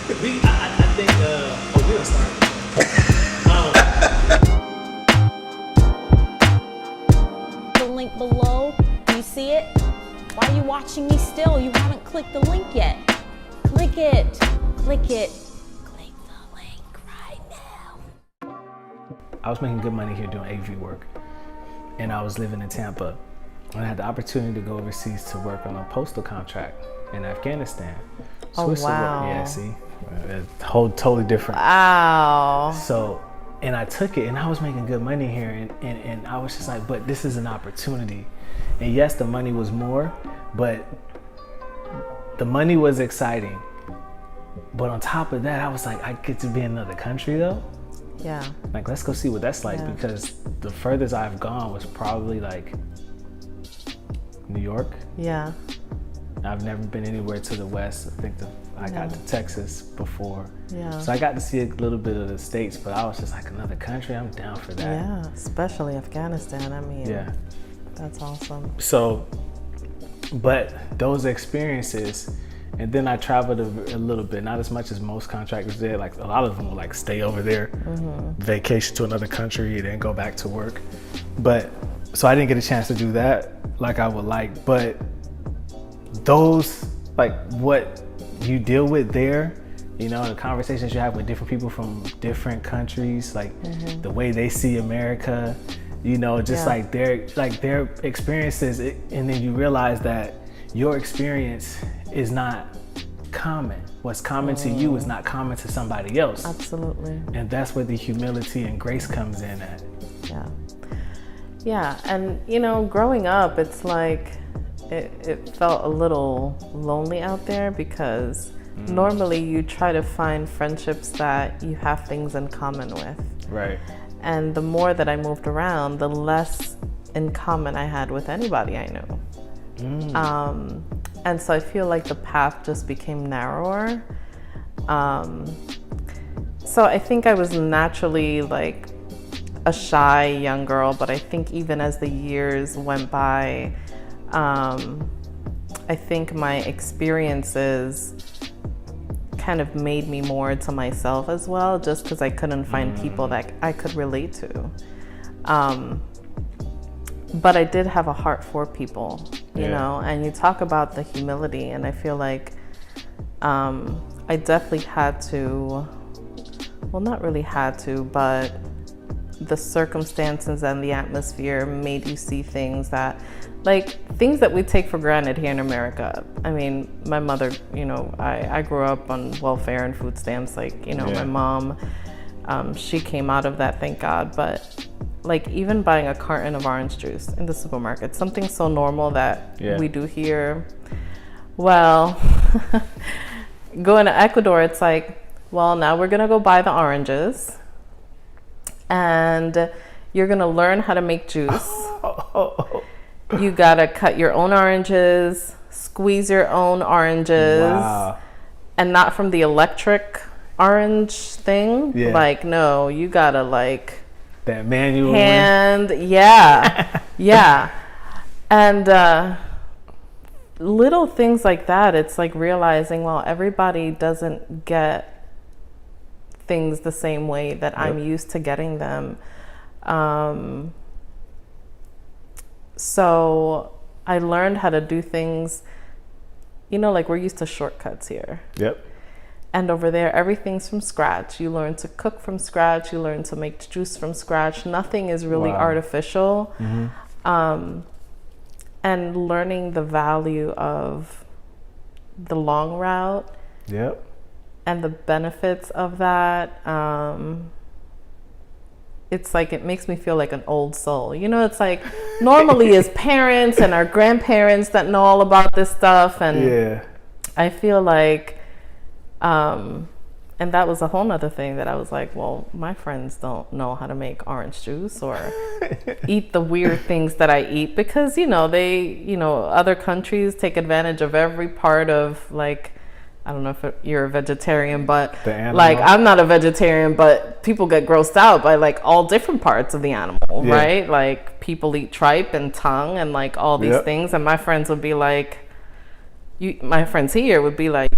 I think, we don't start. The link below, do you see it? Why are you watching me still? You haven't clicked the link yet. Click it. Click it. Click the link right now. I was making good money here doing AV work, and I was living in Tampa, and I had the opportunity to go overseas to work on a postal contract in Afghanistan. Oh, wow. Yeah, see, totally different. Wow. So, and I took it, and I was making good money here, and I was just like, but this is an opportunity. And yes, the money was more, but the money was exciting. But on top of that, I was like, I get to be in another country though. Yeah. Like, let's go see what that's like, because the furthest I've gone was probably like New York. Yeah. I've never been anywhere to the west. I think I got to Texas before. Yeah. So I got to see a little bit of the States, but I was just like, another country, I'm down for that. Yeah, especially Afghanistan. I mean, yeah, that's awesome. So, but those experiences, and then I traveled a little bit, not as much as most contractors did. Like a lot of them will like stay over there, vacation to another country, and then go back to work. But so I didn't get a chance to do that like I would like. But those, like what you deal with there, you know, the conversations you have with different people from different countries, like the way they see America, you know, just like their experiences, and then you realize that your experience is not common. What's common to you is not common to somebody else. Absolutely. And that's where the humility and grace comes in at. Yeah. Yeah, and you know, growing up, it's like, it felt a little lonely out there, because normally you try to find friendships that you have things in common with. Right. And the more that I moved around, the less in common I had with anybody I knew. And so I feel like the path just became narrower. So I think I was naturally like a shy young girl, but I think even as the years went by, I think my experiences kind of made me more to myself as well, just because I couldn't find people that I could relate to. But I did have a heart for people, you know, and you talk about the humility, and I feel like I definitely had to, well, not really had to, but the circumstances and the atmosphere made you see things that, like things that we take for granted here in America. I mean, my mother, you know, I grew up on welfare and food stamps, like, you know, my mom, she came out of that, thank God. But like even buying a carton of orange juice in the supermarket, something so normal that we do here. Well, going to Ecuador, it's like, well, now we're gonna go buy the oranges, and you're gonna learn how to make juice. You gotta cut your own oranges, squeeze your own oranges, and not from the electric orange thing. Like, no, you gotta like that manual hand, yeah. And little things like that, it's like realizing, well, everybody doesn't get things the same way that I'm used to getting them. So I learned how to do things, you know, like we're used to shortcuts here. And over there, everything's from scratch. You learn to cook from scratch. You learn to make juice from scratch. Nothing is really artificial. And learning the value of the long route. And the benefits of that. It's like, it makes me feel like an old soul. You know, it's like normally as parents and our grandparents that know all about this stuff. And I feel like, and that was a whole nother thing that I was like, well, my friends don't know how to make orange juice or eat the weird things that I eat, because, you know, other countries take advantage of every part of, like, I don't know if you're a vegetarian, but like I'm not a vegetarian, but people get grossed out by like all different parts of the animal, right? Like people eat tripe and tongue and like all these things. And my friends would be like, my friends here would be like,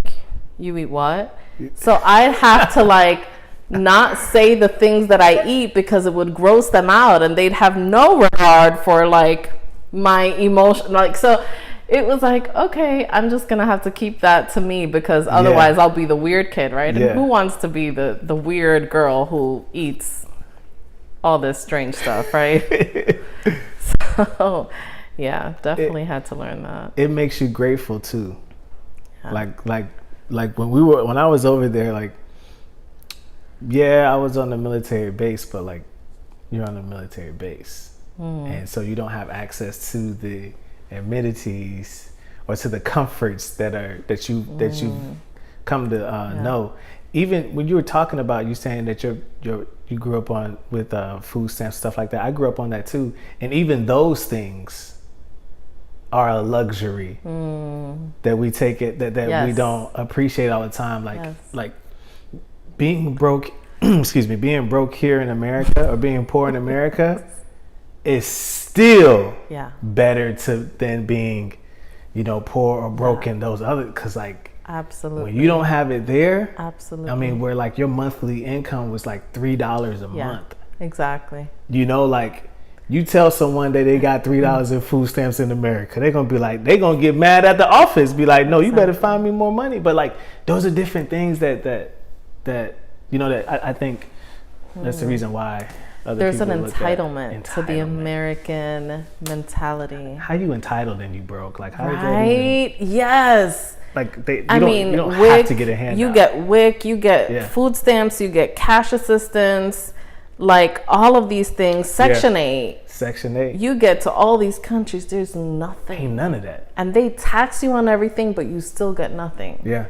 you eat what? So I'd have to like not say the things that I eat because it would gross them out, and they'd have no regard for like my emotion. Like, so it was like, okay, I'm just gonna have to keep that to me, because otherwise I'll be the weird kid, right? And who wants to be the weird girl who eats all this strange stuff, right? So yeah, definitely had to learn that. It makes you grateful too. Like when I was over there, like, yeah, I was on the military base, but like, you're on a military base, and so you don't have access to the amenities or to the comforts that you've come to know. Even when you were talking about, you saying that you grew up on with food stamps, stuff like that. I grew up on that too, and even those things are a luxury that we take it that we don't appreciate all the time. Like being broke, being broke here in America or being poor in America is still better than being, poor or broke in those other, because like, absolutely, when you don't have it there, absolutely, I mean, where like your monthly income was like $3 a month. Exactly. Like, you tell someone that they got $3 in food stamps in America, they're gonna be like, they're gonna get mad at the office, be like, no, you better find me more money. But like, those are different things that I think that's the reason why there's an entitlement to the American mentality. How you entitled and you broke? Like, how right? Yes. Like, you don't have to get a handout. You get WIC, you get food stamps, you get cash assistance, like all of these things. Section 8. Section 8. You get to all these countries, there's nothing. Ain't none of that. And they tax you on everything, but you still get nothing. Yeah.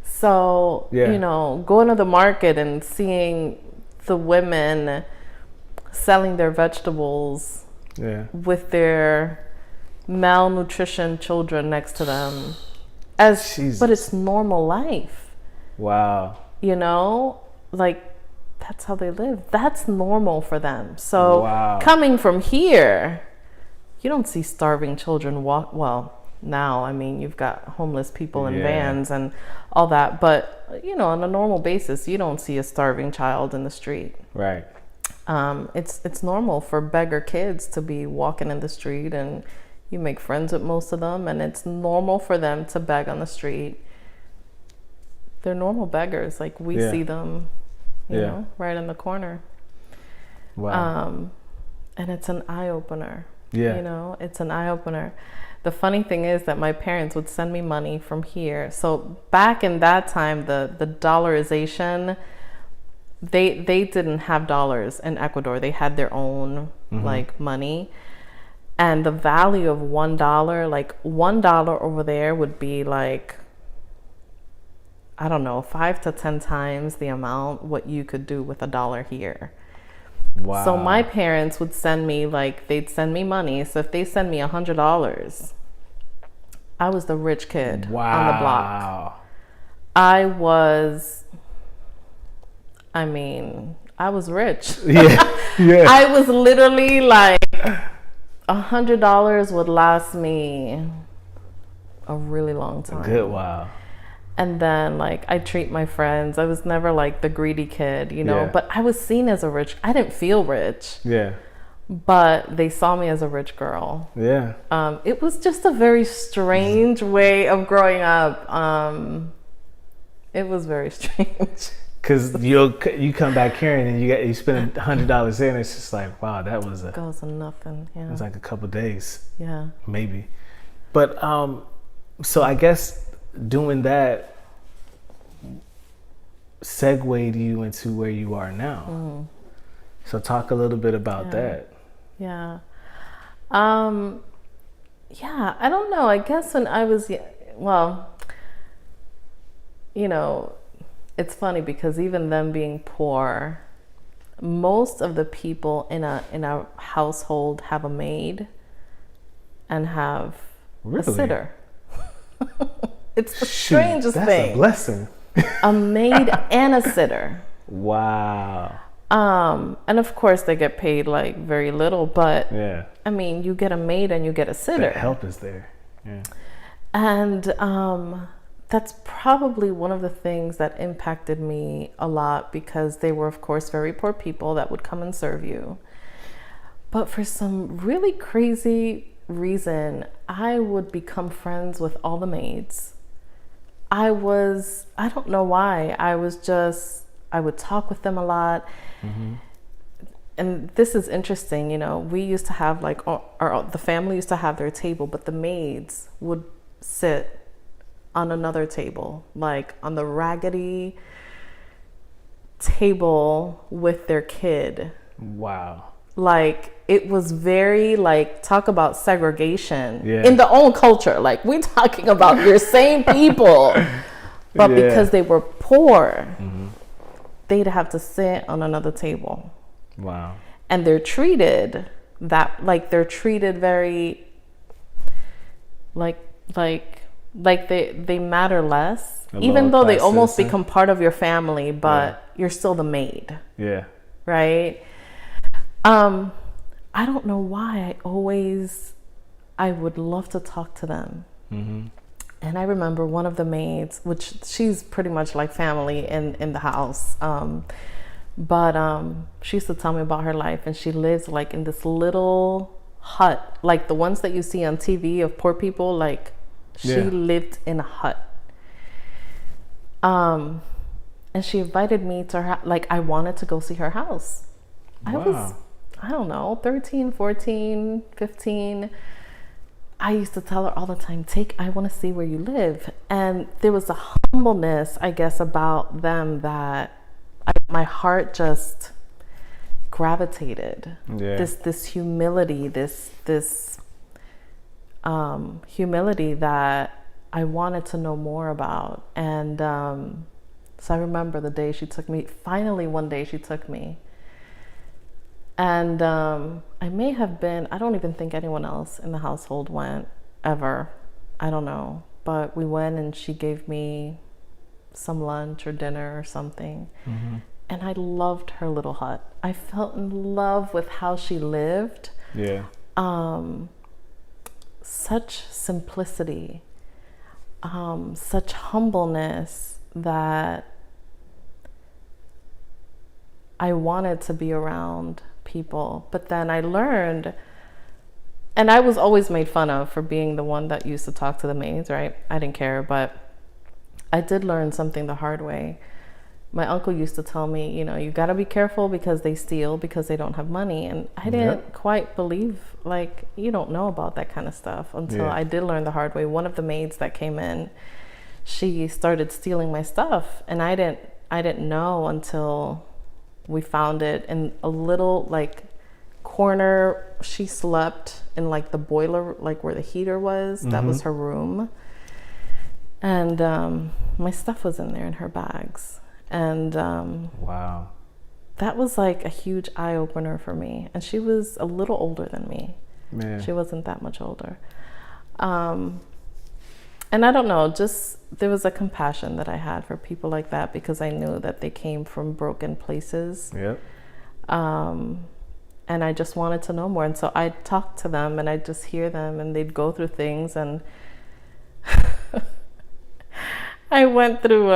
So, going to the market and seeing the women selling their vegetables with their malnutrition children next to them, but it's normal life. Wow. Like, that's how they live. That's normal for them. So coming from here, you don't see starving children walk. Well, now, I mean, you've got homeless people in vans and all that, but on a normal basis, you don't see a starving child in the street. Right. It's normal for beggar kids to be walking in the street, and you make friends with most of them, and it's normal for them to beg on the street. They're normal beggars. Like, we see them, you know, right in the corner. Wow. And it's an eye-opener. Yeah. It's an eye-opener. The funny thing is that my parents would send me money from here. So back in that time, the dollarization, they didn't have dollars in Ecuador. They had their own like money. And the value of $1, like $1 over there would be like, I don't know, 5 to 10 times the amount what you could do with $1 here. Wow. So my parents would send me, they'd send me money. So if they send me $100, I was the rich kid on the block. I was rich. Yeah. I was literally like, $100 would last me a really long time. A good while. And then I treat my friends. I was never like the greedy kid, but I was seen as a rich. I didn't feel rich. Yeah. But they saw me as a rich girl. Yeah. It was just a very strange way of growing up. It was very strange. Cause you come back here and you spend $100 there, and it's just like, wow, that was goes to nothing. Yeah. It was like a couple days. Yeah. Maybe. But so I guess doing that segued you into where you are now. So talk a little bit about that. Yeah. I don't know. I guess when I was, it's funny because even them being poor, most of the people in a household have a maid and have a sitter. It's the strangest thing. That's a blessing. A maid and a sitter. Wow. And of course they get paid very little, but I mean, you get a maid and you get a sitter. The help is there. Yeah. And that's probably one of the things that impacted me a lot, because they were, of course, very poor people that would come and serve you. But for some really crazy reason, I would become friends with all the maids. I don't know why. I would talk with them a lot. Mm-hmm. And this is interesting, you know, we used to have like, the family used to have their table, but the maids would sit on another table, like on the raggedy table with their kid. Wow. Like, it was very, like, talk about segregation in the own culture. Like, we're talking about your same people, but because they were poor, they'd have to sit on another table. Wow. And they're treated very, like they matter less, even though they almost become part of your family, but you're still the maid. Yeah. Right? I don't know why I would love to talk to them. Mm-hmm. And I remember one of the maids, which she's pretty much like family in the house. But she used to tell me about her life, and she lives like in this little hut, like the ones that you see on TV of poor people. Like, she lived in a hut. And she invited me to her, like, I wanted to go see her house. Wow. I don't know, 13, 14, 15. I used to tell her all the time, I want to see where you live. And there was a humbleness, I guess, about them that my heart just gravitated. Yeah. This humility, this humility that I wanted to know more about. And so I remember the day she took me. Finally, one day she took me. And I may have been, I don't even think anyone else in the household went ever. I don't know. But we went, and she gave me some lunch or dinner or something. Mm-hmm. And I loved her little hut. I felt in love with how she lived. Yeah. Such simplicity, such humbleness that I wanted to be around people. But then I learned, and I was always made fun of for being the one that used to talk to the maids, right? I didn't care, but I did learn something the hard way. My uncle used to tell me, you know, you got to be careful because they steal, because they don't have money. And I didn't quite believe, like, you don't know about that kind of stuff until I did learn the hard way. One of the maids that came in, she started stealing my stuff, and I didn't know until we found it in a little, like, corner. She slept in, like, the boiler, like where the heater was. Mm-hmm. That was her room. And my stuff was in there in her bags. And wow, that was like a huge eye-opener for me. And she was a little older than me. Man. She wasn't that much older. And I don't know, just there was a compassion that I had for people like that, because I knew that they came from broken places. Yep. And I just wanted to know more. And so I'd talk to them, and I'd just hear them, and they'd go through things. And I went through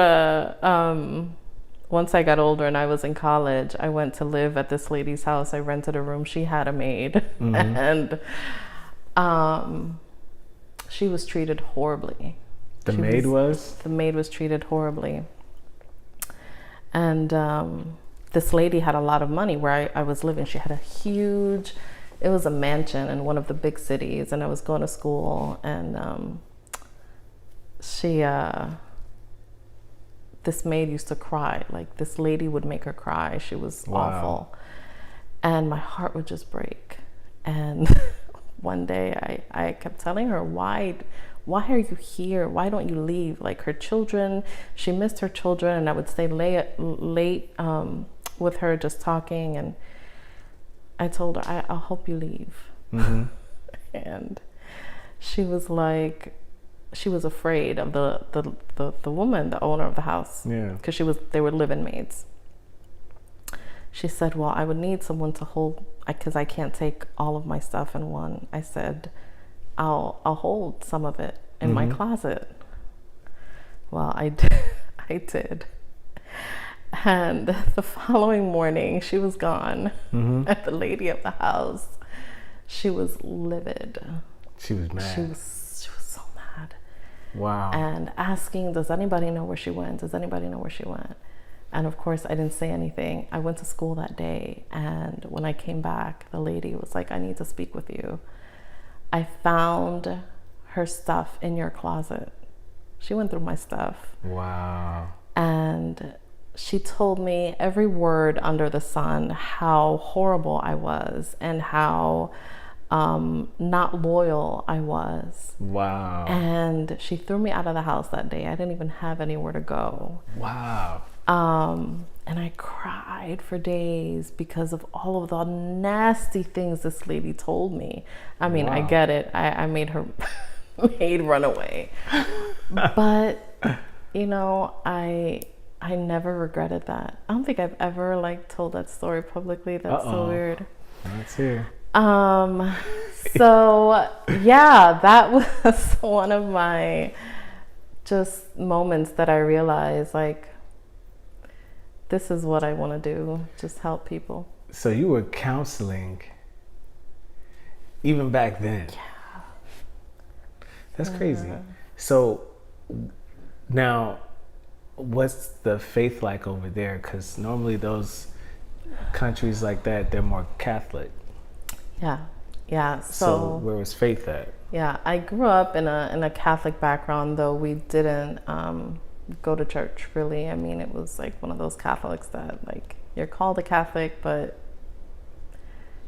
once I got older and I was in college, I went to live at this lady's house. I rented a room. She had a maid. Mm-hmm. And she was treated horribly. The maid was treated horribly. And this lady had a lot of money where I was living. She had it was a mansion in one of the big cities, and I was going to school, and this maid used to cry. Like, this lady would make her cry. She was awful. And my heart would just break. And one day I kept telling her, why are you here? Why don't you leave? Like, her children, she missed her children, and I would stay late with her just talking. And I told her, I'll help you leave. Mm-hmm. And she was like, she was afraid of the woman, the owner of the house, because they were live-in maids. She said, well, I would need someone to hold, because I can't take all of my stuff in one. I said, I'll hold some of it in my closet. Well, I did. I did. And the following morning, she was gone. And the lady of the house, she was livid. She was mad. She was so mad. Wow. And asking, does anybody know where she went? Does anybody know where she went? And of course, I didn't say anything. I went to school that day. And when I came back, the lady was like, I need to speak with you. I found her stuff in your closet. She went through my stuff. Wow. And she told me every word under the sun, how horrible I was and how not loyal I was. Wow. And she threw me out of the house that day. I didn't even have anywhere to go. Wow. And I cried for days because of all of the nasty things this lady told me. I mean, I get it. I made her maid run away. But, you know, I never regretted that. I don't think I've ever like told that story publicly. That's so weird. Let's hear. So yeah, that was one of my just moments that I realized like, this is what I want to do, just help people. So you were counseling even back then. Yeah. That's crazy. So now, what's the faith like over there? Because normally those countries like that, they're more Catholic. Yeah. So where was faith at? Yeah, I grew up in a Catholic background, though we didn't go to church really. I mean, it was like one of those Catholics that like you're called a Catholic, but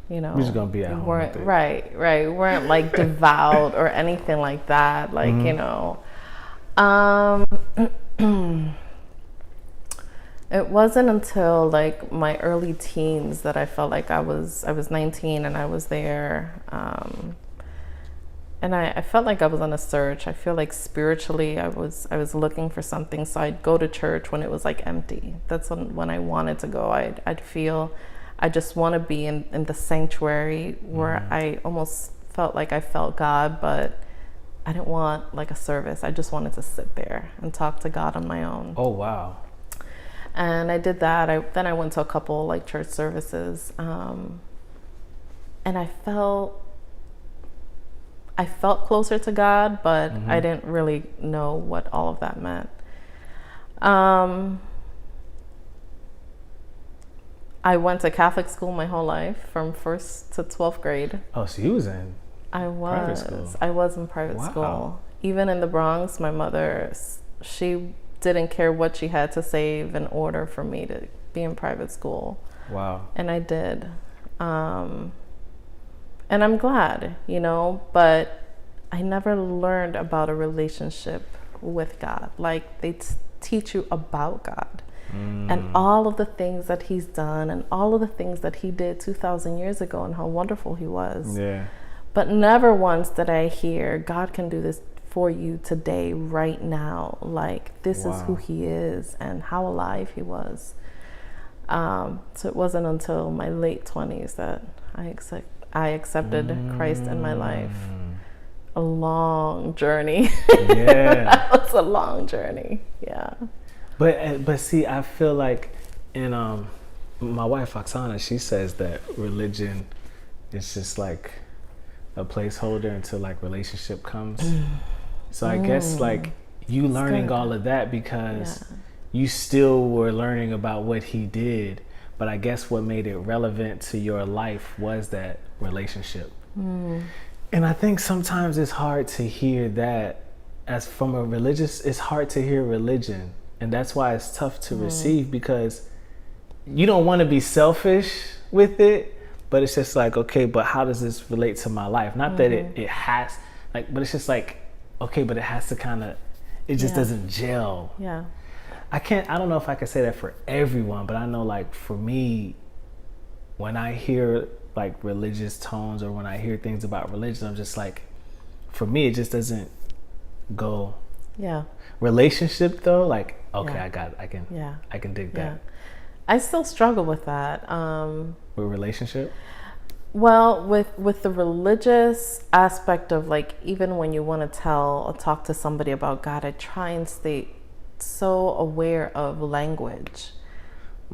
you know, we're just gonna be at home. Right. We weren't like devout or anything like that. Like you know, it wasn't until like my early teens that I felt like I was 19 and I was there. And I felt like I was on a search. I feel like spiritually I was looking for something. So I'd go to church when it was like empty. That's when I wanted to go. I'd feel I just want to be in the sanctuary where I almost felt like I felt God, but I didn't want like a service. I just wanted to sit there and talk to God on my own. Oh, wow. And I did that. Then I went to a couple like church services. And I felt closer to God, but I didn't really know what all of that meant. I went to Catholic school my whole life from 1st to 12th grade. Oh, so you was in private school. I was in private school. Even in the Bronx, my mother, she didn't care what she had to save in order for me to be in private school. Wow. And I did. And I'm glad, you know, but I never learned about a relationship with God. Like they teach you about God and all of the things that he's done and all of the things that he did 2,000 years ago and how wonderful he was. Yeah. But never once did I hear God can do this for you today, right now. Like this is who he is and how alive he was. So it wasn't until my late 20s that I accepted Christ in my life. A long journey. Yeah. That was a long journey. Yeah. But see, I feel like in my wife Oksana, she says that religion is just like a placeholder until like relationship comes. So I guess like you learning all of that because you still were learning about what he did, but I guess what made it relevant to your life was that relationship. And I think sometimes it's hard to hear that as from a religious, it's hard to hear religion. And that's why it's tough to receive because you don't want to be selfish with it, but it's just like, okay, but how does this relate to my life? Not that it has, like, but it's just like, okay, but it has to kind of, it just doesn't gel. Yeah. I don't know if I can say that for everyone, but I know like for me, when I hear like religious tones or when I hear things about religion, I'm just like, for me, it just doesn't go. Yeah. Relationship though, like, okay, I can dig that. I still struggle with that. With relationship? Well, with the religious aspect of like, even when you want to tell or talk to somebody about God, I try and stay so aware of language.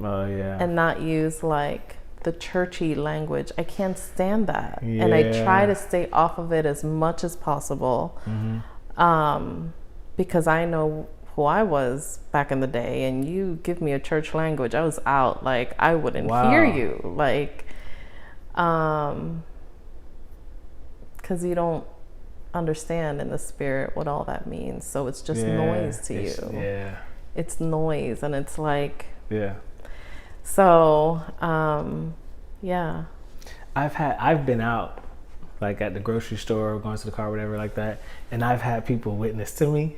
Oh yeah. And not use like the churchy language. I can't stand that. And I try to stay off of it as much as possible. Because I know who I was back in the day, and you give me a church language, I was out. Like, I wouldn't hear you. Like, because you don't understand in the spirit what all that means. So it's just noise to you. Yeah. It's noise, and it's like... Yeah. So, yeah. I've been out, like at the grocery store, or going to the car, whatever like that, and I've had people witness to me.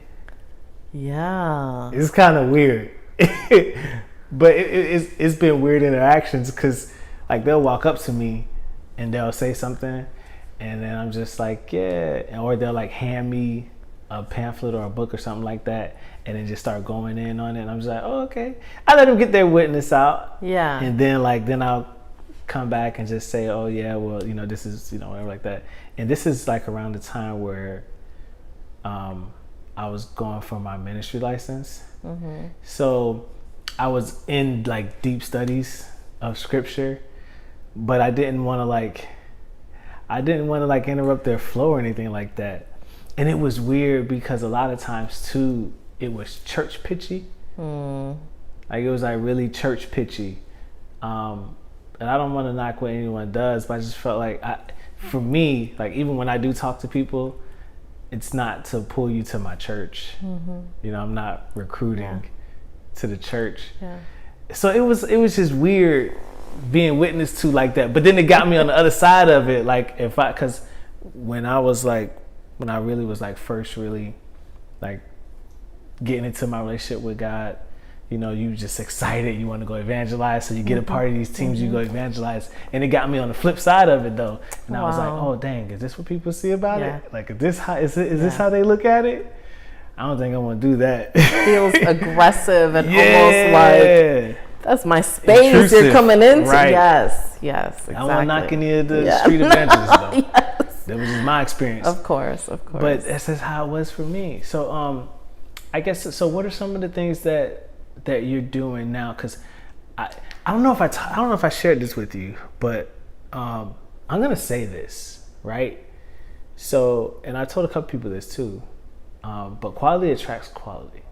Yeah. It's kind of weird. But it's been weird interactions, because like they'll walk up to me and they'll say something, and then I'm just like, yeah, or they'll like hand me a pamphlet or a book or something like that, and then just start going in on it, and I'm just like, oh, okay. I let them get their witness out. Yeah. And then I'll come back and just say, oh yeah, well, this is, whatever like that. And this is like around the time where I was going for my ministry license. So I was in like deep studies of scripture, but I didn't want to interrupt their flow or anything like that. And it was weird because a lot of times too, it was church pitchy. Like it was like really church pitchy. And I don't want to knock what anyone does, but I just felt like for me, like even when I do talk to people, it's not to pull you to my church. I'm not recruiting to the church. So it was just weird being witnessed to like that. But then it got me on the other side of it. Like because when I really was like first really like getting into my relationship with God, you just excited, you want to go evangelize, so you get a part of these teams, you go evangelize. And it got me on the flip side of it though. And I was like, oh dang, is this what people see about it? Like, is this how they look at it? I don't think I want to do that. It feels aggressive and almost like, that's my space. Intrusive. You're coming into. Right. Yes, exactly. I won't knock any of the street evangelists though. Yes. That was just my experience. Of course. But that's just how it was for me. So I guess, so what are some of the things that you're doing now? Because I don't know if I shared this with you, but I'm gonna say this, right? So, and I told a couple people this too, but quality attracts quality.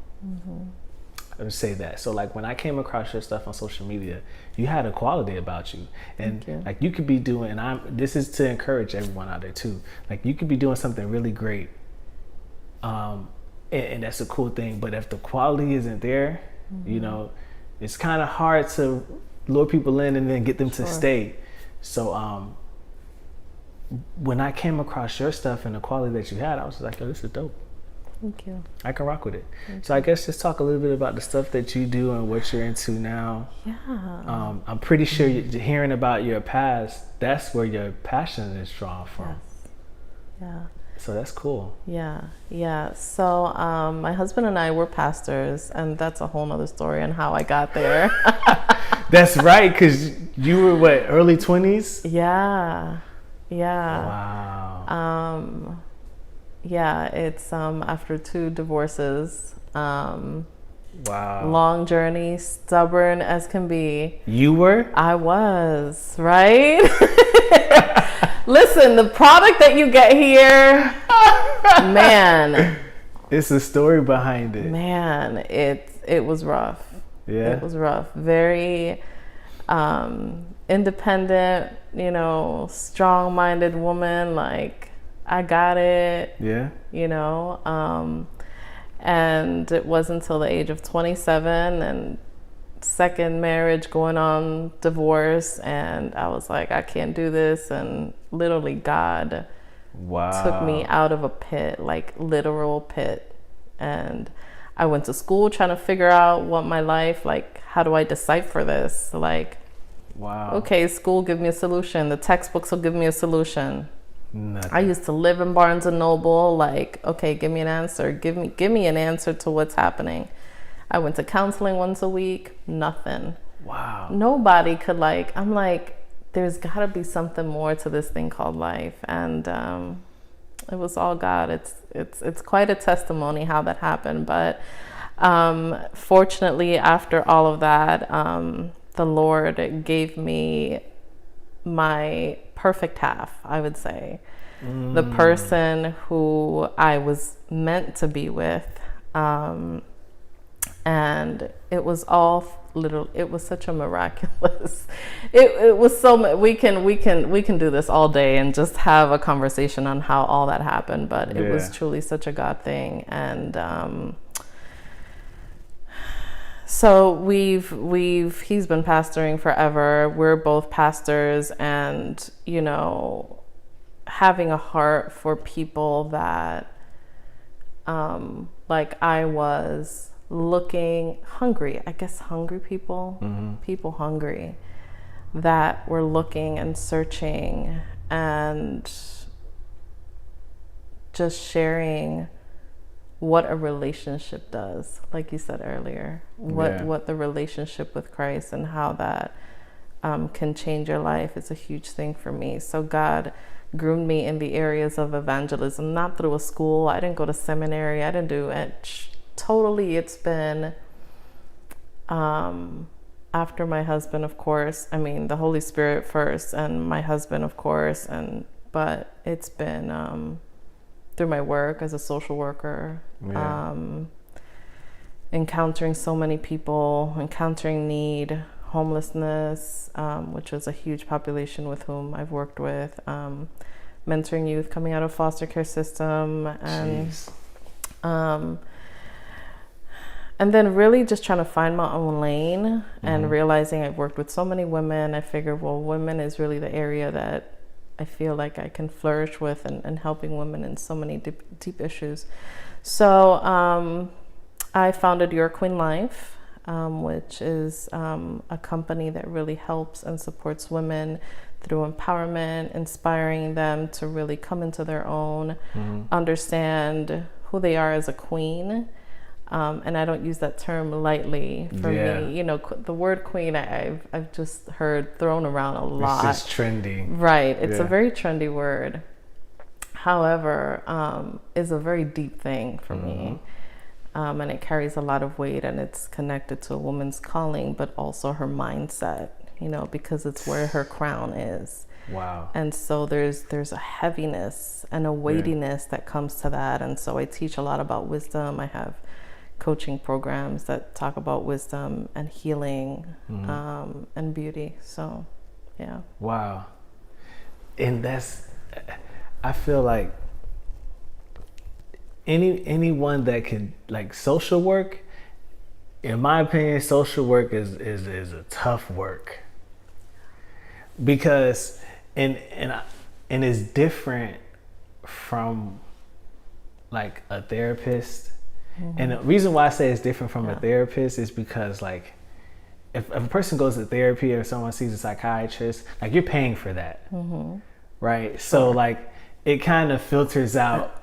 Let me say that. So like when I came across your stuff on social media, you had a quality about you, and like you could be doing, and this is to encourage everyone out there too, like you could be doing something really great, and that's a cool thing, but if the quality isn't there, it's kind of hard to lure people in and then get them to stay. So when I came across your stuff and the quality that you had, I was like, oh, this is dope. Thank you. I can rock with it. So I guess just talk a little bit about the stuff that you do and what you're into now. Yeah. I'm pretty sure hearing about your past, that's where your passion is drawn from. Yes. Yeah. So that's cool. Yeah. So my husband and I were pastors, and that's a whole nother story on how I got there. That's right, because you were what, early 20s? Yeah. Wow. Yeah, it's after 2 divorces. Wow. Long journey, stubborn as can be. You were? I was, right? Listen, the product that you get here, man. It's a story behind it. Man, it was rough. Yeah. It was rough. Very independent, strong-minded woman. Like, I got it. Yeah. And it wasn't until the age of 27 and second marriage going on, divorce, and I was like, I can't do this. And literally God took me out of a pit, like literal pit. And I went to school trying to figure out what my life, like, how do I decipher this? Like, okay, school, give me a solution. The textbooks will give me a solution. Nothing. I used to live in Barnes and Noble, like, okay, give me an answer. Give me an answer to what's happening. I went to counseling once a week, nothing. Wow. Nobody could, like, I'm like, there's gotta be something more to this thing called life. And it was all God. It's quite a testimony how that happened. But Fortunately, after all of that, the Lord gave me my perfect half, I would say. The person who I was meant to be with. And it was all it was such a miraculous, it was so, we can do this all day and just have a conversation on how all that happened, but it was truly such a God thing. And so he's been pastoring forever. We're both pastors, and having a heart for people that like I was looking hungry, hungry people, people hungry that were looking and searching and just sharing what a relationship does, like you said earlier, what the relationship with Christ and how that can change your life is a huge thing for me. So God groomed me in the areas of evangelism, not through a school. I didn't go to seminary. I didn't do it. Totally, it's been after my husband, of course. I mean, the Holy Spirit first, and my husband, of course. But it's been through my work as a social worker, encountering so many people, encountering need, homelessness, which was a huge population with whom I've worked with, mentoring youth coming out of foster care system, and then really just trying to find my own lane and realizing I've worked with so many women. I figured, well, women is really the area that I feel like I can flourish with, and helping women in so many deep issues. So I founded Your Queen Life, which is a company that really helps and supports women through empowerment, inspiring them to really come into their own, understand who they are as a queen. And I don't use that term lightly. For me, the word queen, I've just heard thrown around a lot. It's just trendy. Right. It's a very trendy word. However, is a very deep thing for me. And it carries a lot of weight, and it's connected to a woman's calling, but also her mindset, because it's where her crown is. Wow. And so there's a heaviness and a weightiness that comes to that. And so I teach a lot about wisdom. I have coaching programs that talk about wisdom and healing, and beauty. So, yeah. Wow. And I feel like anyone that can, like, social work, in my opinion, social work is a tough work, because and it's different from like a therapist. And the reason why I say it's different from a therapist is because, like, if a person goes to therapy or someone sees a psychiatrist, like, you're paying for that, right? So, like, it kind of filters out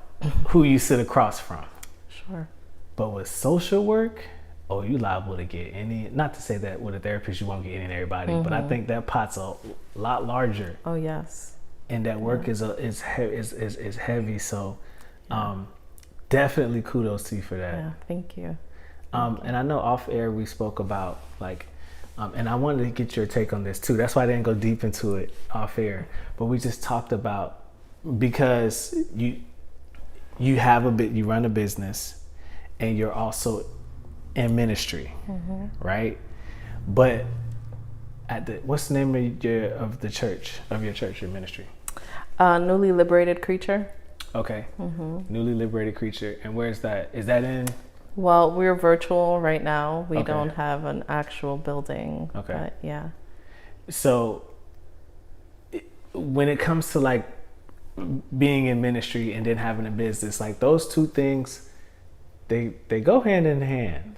who you sit across from. Sure. But with social work, you liable to get any, not to say that with a therapist you won't get any and everybody, but I think that pot's a lot larger. Oh, yes. And that work is heavy. So, definitely kudos to you for that. Yeah, thank you. And I know off air we spoke about, like, and I wanted to get your take on this too. That's why I didn't go deep into it off air. But we just talked about, because you run a business, and you're also in ministry, right? But what's the name of your church, your ministry? Newly Liberated Creature. Okay. Newly Liberated Creature. And where's that? Is that in? Well, we're virtual right now. We don't have an actual building. Okay. But yeah. So when it comes to, like, being in ministry and then having a business, like, those two things, they go hand in hand.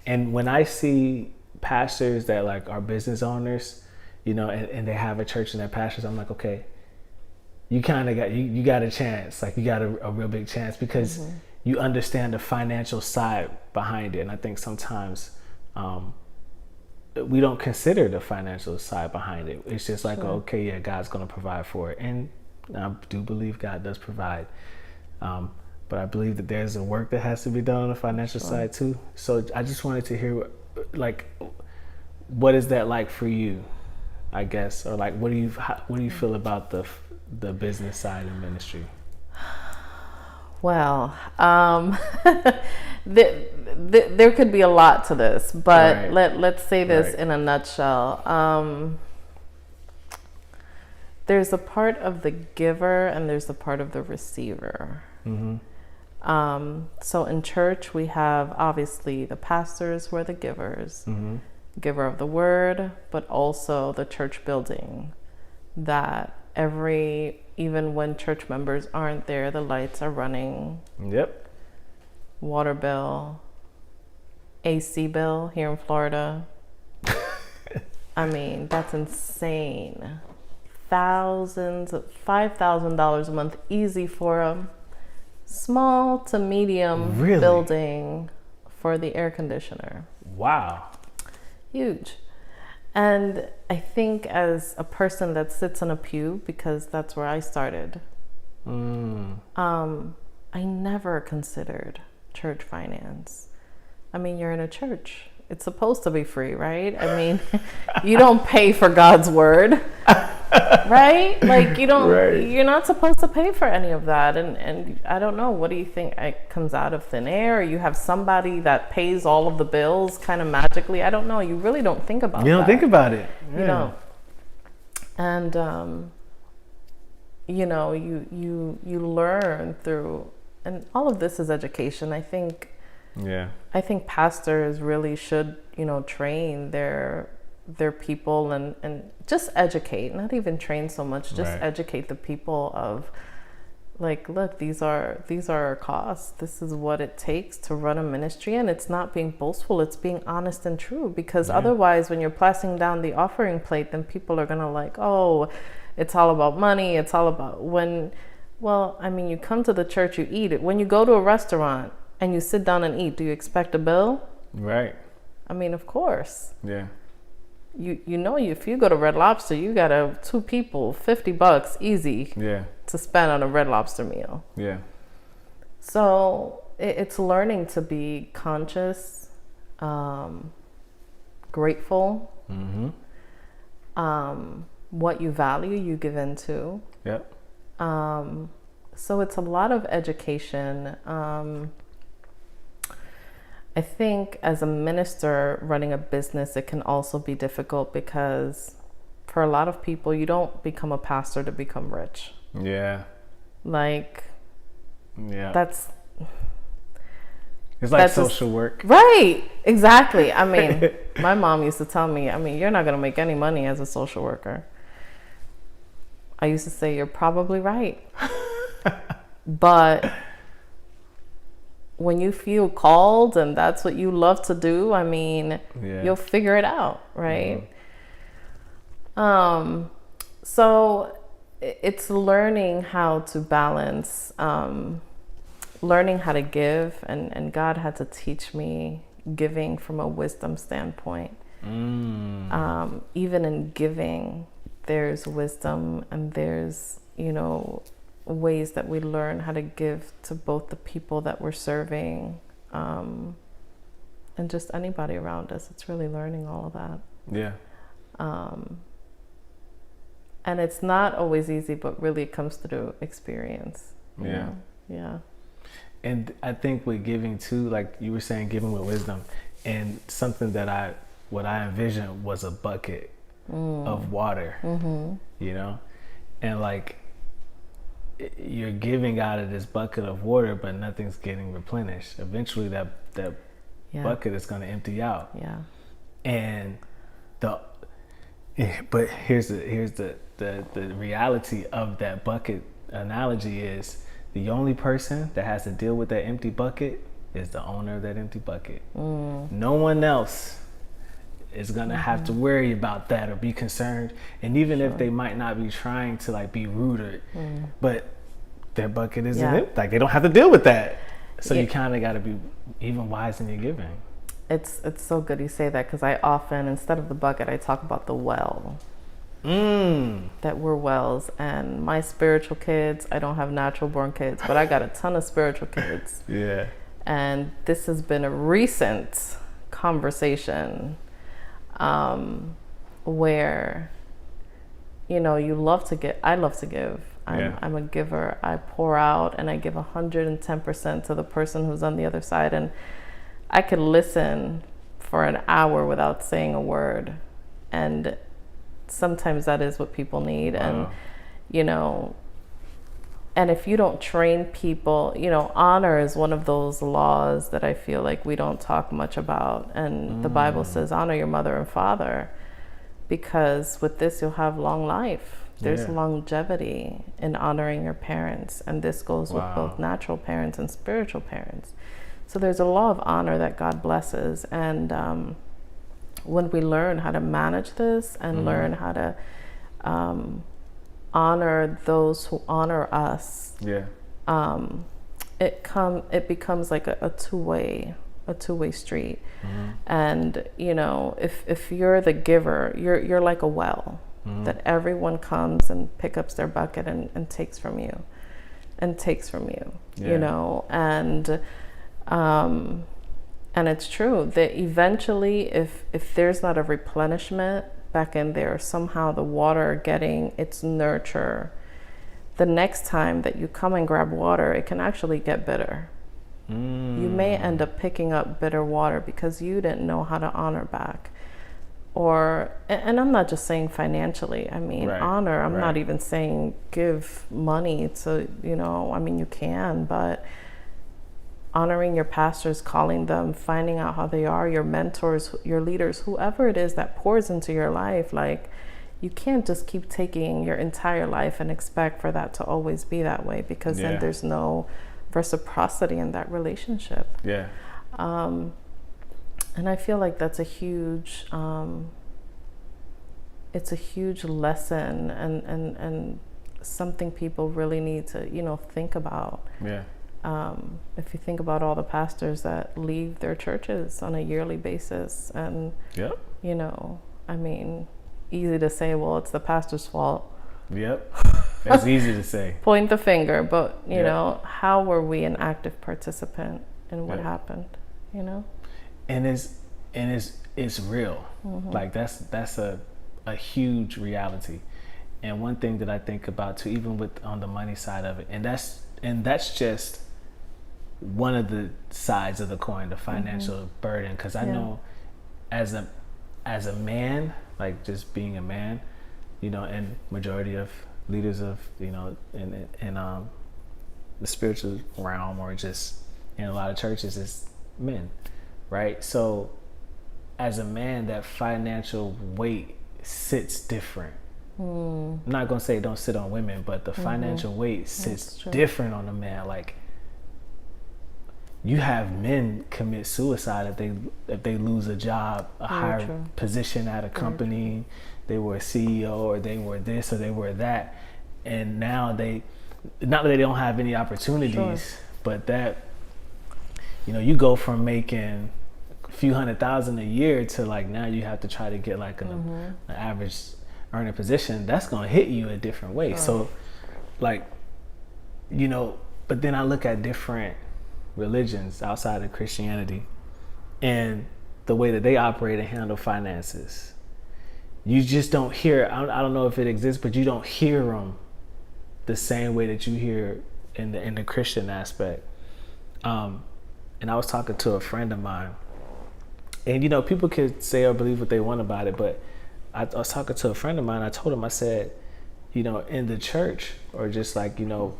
And when I see pastors that, like, are business owners, and they have a church and they're pastors, I'm like, okay, you kind of got a chance. Like, you got a real big chance, because you understand the financial side behind it. And I think sometimes we don't consider the financial side behind it. It's just like, okay, yeah, God's going to provide for it. And I do believe God does provide. but I believe that there's a work that has to be done on the financial side too. So I just wanted to hear, like, what is that like for you, I guess, or like what do you feel about the business side of ministry? Well, there could be a lot to this, but let's say this in a nutshell. There's a part of the giver and there's a part of the receiver. So in church, we have obviously the pastors who are the givers, giver of the word, but also the church building that even when church members aren't there, the lights are running. Yep. Water bill, AC bill here in Florida. I mean, that's insane. $5,000 a month easy for a small to medium building for the air conditioner. Wow. Huge. And I think as a person that sits on a pew, because that's where I started, I never considered church finance. I mean, you're in a church. It's supposed to be free, right? I mean, you don't pay for God's word, right? Like you're not supposed to pay for any of that. And I don't know, what do you think? It comes out of thin air? Or you have somebody that pays all of the bills kind of magically? I don't know. You really don't think about it. You don't think about it. Yeah. You don't. And, you learn through, and all of this is education. I think pastors really should, train their people and just educate, not even train so much, just educate the people of, like, look, these are our costs. This is what it takes to run a ministry. And it's not being boastful, it's being honest and true, because otherwise when you're passing down the offering plate, then people are gonna like, oh, it's all about money. It's all about you come to the church, you eat it. When you go to a restaurant and you sit down and eat, do you expect a bill? Right. I mean, of course. Yeah. If you go to Red Lobster, you got two people, $50 easy to spend on a Red Lobster meal. Yeah. So it's learning to be conscious, grateful, what you value, you give into. Yep. So it's a lot of education. I think as a minister running a business, it can also be difficult because for a lot of people, you don't become a pastor to become rich. Yeah. It's like social work. Right. Exactly. I mean, my mom used to tell me, you're not going to make any money as a social worker. I used to say, you're probably right. But when you feel called and that's what you love to do, you'll figure it out, right? So it's learning how to balance, learning how to give, and God had to teach me giving from a wisdom standpoint. Even in giving, there's wisdom, and there's, ways that we learn how to give to both the people that we're serving, and just anybody around us. It's really learning all of that. Yeah. And it's not always easy, but really it comes through experience. Yeah. Yeah. And I think with giving too, like you were saying, giving with wisdom, and something that what I envisioned was a bucket of water, and like, you're giving out of this bucket of water, but nothing's getting replenished. Eventually that bucket is going to empty out. Yeah. And but here's the reality of that bucket analogy is the only person that has to deal with that empty bucket is the owner of that empty bucket. No one else is gonna have to worry about that or be concerned. And even if they might not be trying to like be rude, but their bucket isn't it. Like they don't have to deal with that. So you kind of got to be even wise in your giving. It's so good you say that, because I often, instead of the bucket, I talk about the well. that we're wells. And my spiritual kids, I don't have natural born kids, but I got a ton of spiritual kids. Yeah. And this has been a recent conversation where, you know, you love to get, I love to give. I'm a giver. I pour out and I give 110% to the person who's on the other side. And I could listen for an hour without saying a word. And sometimes that is what people need. Wow. And, you know, and if you don't train people, you know, honor is one of those laws that I feel like we don't talk much about. And the Bible says, honor your mother and father, because with this, you'll have long life. There's longevity in honoring your parents. And this goes with both natural parents and spiritual parents. So there's a law of honor that God blesses. And when we learn how to manage this and learn how to honor those who honor us, it becomes like a two-way street. And you know, if you're the giver, you're like a well that everyone comes and picks up their bucket and takes from you, you know. And it's true that eventually if there's not a replenishment back in there, somehow the water getting its nurture, the next time that you come and grab water, it can actually get bitter. You may end up picking up bitter water because you didn't know how to honor back. Or, and I'm not just saying financially, I mean, honor, I'm not even saying give money to, you know, I mean, you can, but honoring your pastors, calling them, finding out how they are, your mentors, your leaders, whoever it is that pours into your life. Like, you can't just keep taking your entire life and expect for that to always be that way, because then there's no reciprocity in that relationship. And I feel like that's a huge, it's a huge lesson and something people really need to, you know, think about. If you think about all the pastors that leave their churches on a yearly basis, and you know, I mean, easy to say, well, it's the pastor's fault. That's easy to say. Point the finger, but you know, how were we an active participant in what happened? You know, and it's real. Like that's a huge reality. And one thing that I think about too, even with on the money side of it, and that's just one of the sides of the coin, the financial burden. Because I know as a man, like just being a man, you know, and majority of leaders of, you know, in the spiritual realm, or just in a lot of churches, is men, right? So as a man, that financial weight sits different. I'm not gonna say don't sit on women, but the financial weight sits different on a man. Like, you have men commit suicide if they lose a job, a higher position at a company. They were a CEO, or they were this, or they were that, and now not that they don't have any opportunities, but that, you know, you go from making a few $100,000 a year to like now you have to try to get like an average earning position. That's gonna hit you a different way. So, like, you know, but then I look at different religions outside of Christianity and the way that they operate and handle finances. You just don't hear, I don't know if it exists, but you don't hear them the same way that you hear in the Christian aspect. And I was talking to a friend of mine, and you know, people could say or believe what they want about it, but I was talking to a friend of mine. I told him, I said, you know, in the church, or just like, you know,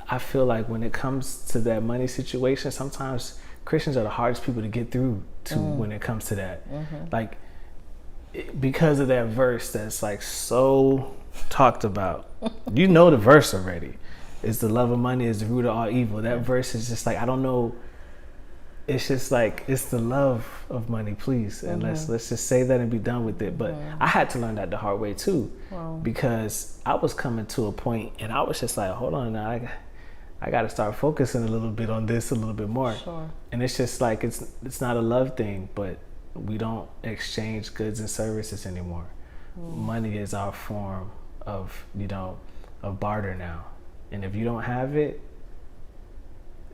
I feel like when it comes to that money situation, sometimes Christians are the hardest people to get through to when it comes to that. Like, because of that verse that's like so talked about. You know the verse already. It's the love of money is the root of all evil. That verse is just like, I don't know. It's just like, it's the love of money, please. And let's just say that and be done with it. But I had to learn that the hard way too, because I was coming to a point and I was just like, hold on now, I got to start focusing a little bit on this a little bit more. And it's just like, it's not a love thing, but we don't exchange goods and services anymore. money is our form of, of barter now. And if you don't have it,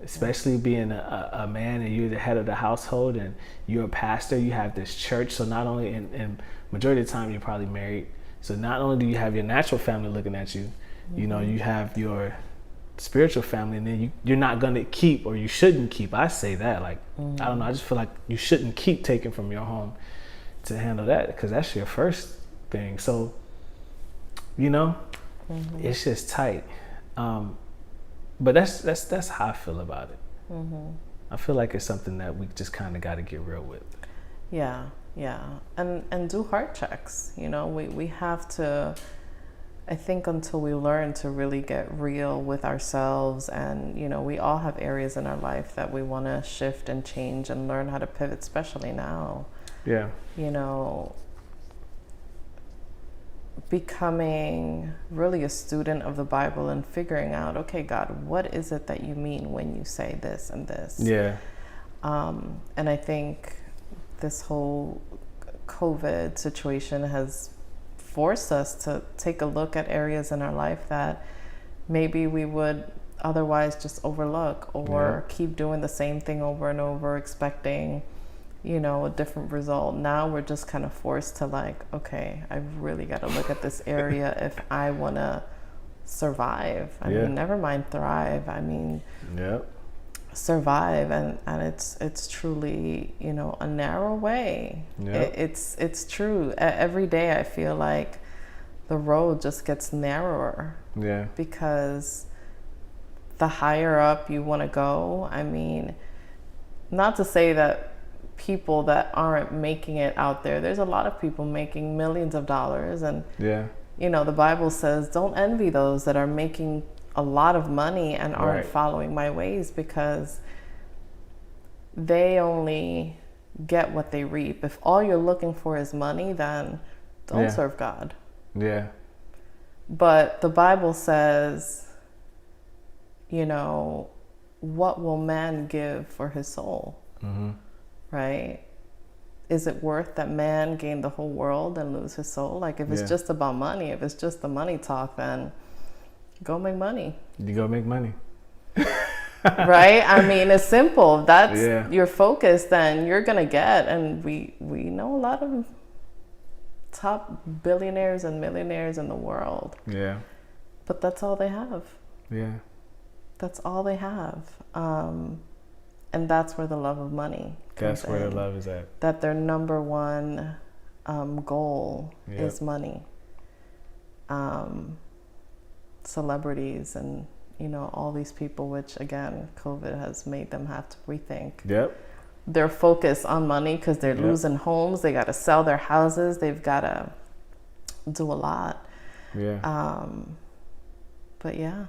especially being a man and you're the head of the household and you're a pastor, you have this church. So not only, and majority of the time you're probably married. So not only do you have your natural family looking at you, you have your spiritual family, and then you're not going to keep, or you shouldn't keep. I say that, like, I don't know. I just feel like you shouldn't keep taking from your home to handle that, because that's your first thing. So, it's just tight. But that's how I feel about it. I feel like it's something that we just kind of got to get real with. Yeah, and do heart checks. We have to. I think until we learn to really get real with ourselves, and we all have areas in our life that we want to shift and change and learn how to pivot, especially now. Yeah. Becoming really a student of the Bible and figuring out, okay, God, what is it that you mean when you say this and this? Yeah. And I think this whole COVID situation has forced us to take a look at areas in our life that maybe we would otherwise just overlook, or keep doing the same thing over and over, expecting a different result. Now we're just kind of forced to, like, okay, I really got to look at this area if I want to survive. I mean, never mind thrive. I mean, survive, and it's truly a narrow way. It's true. Every day I feel like the road just gets narrower. Because the higher up you want to go, I mean, not to say that people that aren't making it out there's a lot of people making millions of dollars, and the Bible says don't envy those that are making a lot of money and aren't following my ways, because they only get what they reap. If all you're looking for is money, then don't serve God. But the Bible says, what will man give for his soul? Right? Is it worth that man gain the whole world and lose his soul? Like, if it's just about money, if it's just the money talk, then go make money. You go make money. Right? I mean, it's simple. That's your focus, then you're going to get. And we know a lot of top billionaires and millionaires in the world. But that's all they have. That's all they have. And that's where the love of money comes That's where in. the love is at. That their number one goal is money. Celebrities and, all these people, which again, COVID has made them have to rethink their focus on money, because they're losing homes. They got to sell their houses. They've got to do a lot. But yeah.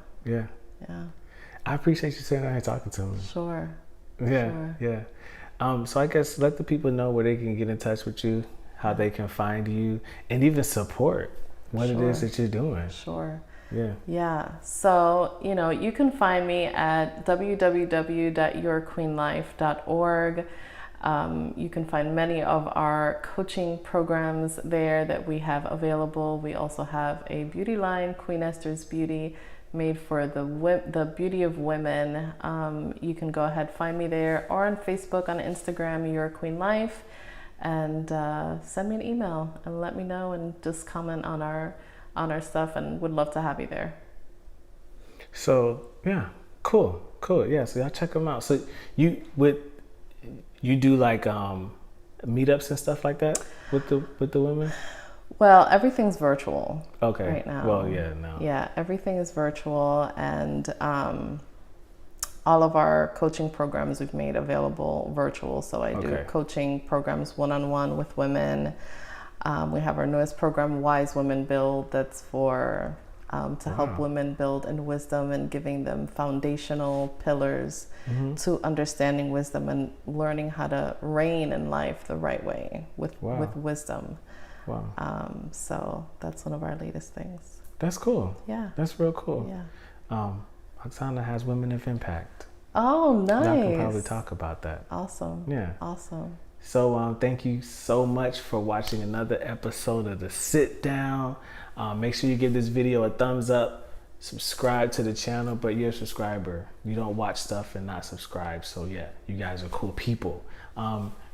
I appreciate you sitting down here talking to me. Sure. So I guess let the people know where they can get in touch with you, how they can find you, and even support what it is that you're doing. So you can find me at www.yourqueenlife.org. You can find many of our coaching programs there that we have available. We also have a beauty line, Queen Esther's Beauty, made for the beauty of women. You can go ahead, find me there, or on Facebook, on Instagram, Your Queen Life, and send me an email and let me know, and just comment on our stuff, and would love to have you there. So cool. So y'all check them out. So you do like meetups and stuff like that with the women? Well, everything's virtual right now. Well, no. Yeah, everything is virtual, and all of our coaching programs we've made available virtual. So I do coaching programs one-on-one with women. We have our newest program, Wise Women Build, that's for to help women build in wisdom and giving them foundational pillars to understanding wisdom and learning how to reign in life the right way with wisdom. So that's one of our latest things. That's cool. Yeah. That's real cool. Oksana has Women of Impact. Oh, nice. Y'all can probably talk about that. Awesome. Yeah. Awesome. So thank you so much for watching another episode of The Sit Down. Make sure you give this video a thumbs up, subscribe to the channel, but you're a subscriber. You don't watch stuff and not subscribe. So yeah, you guys are cool people.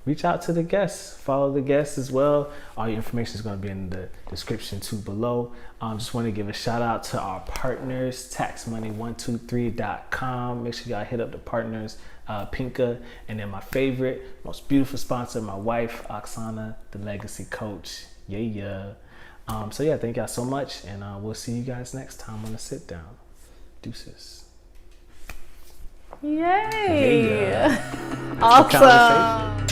Reach out to the guests, follow the guests as well. All your information is going to be in the description too below. Just want to give a shout out to our partners, taxmoney123.com. Make sure y'all hit up the partners, Pinka, and then my favorite, most beautiful sponsor, my wife, Oksana, the legacy coach. Yeah. So yeah, thank y'all so much, and we'll see you guys next time on The Sit Down. Deuces. Yay! Yeah. Awesome.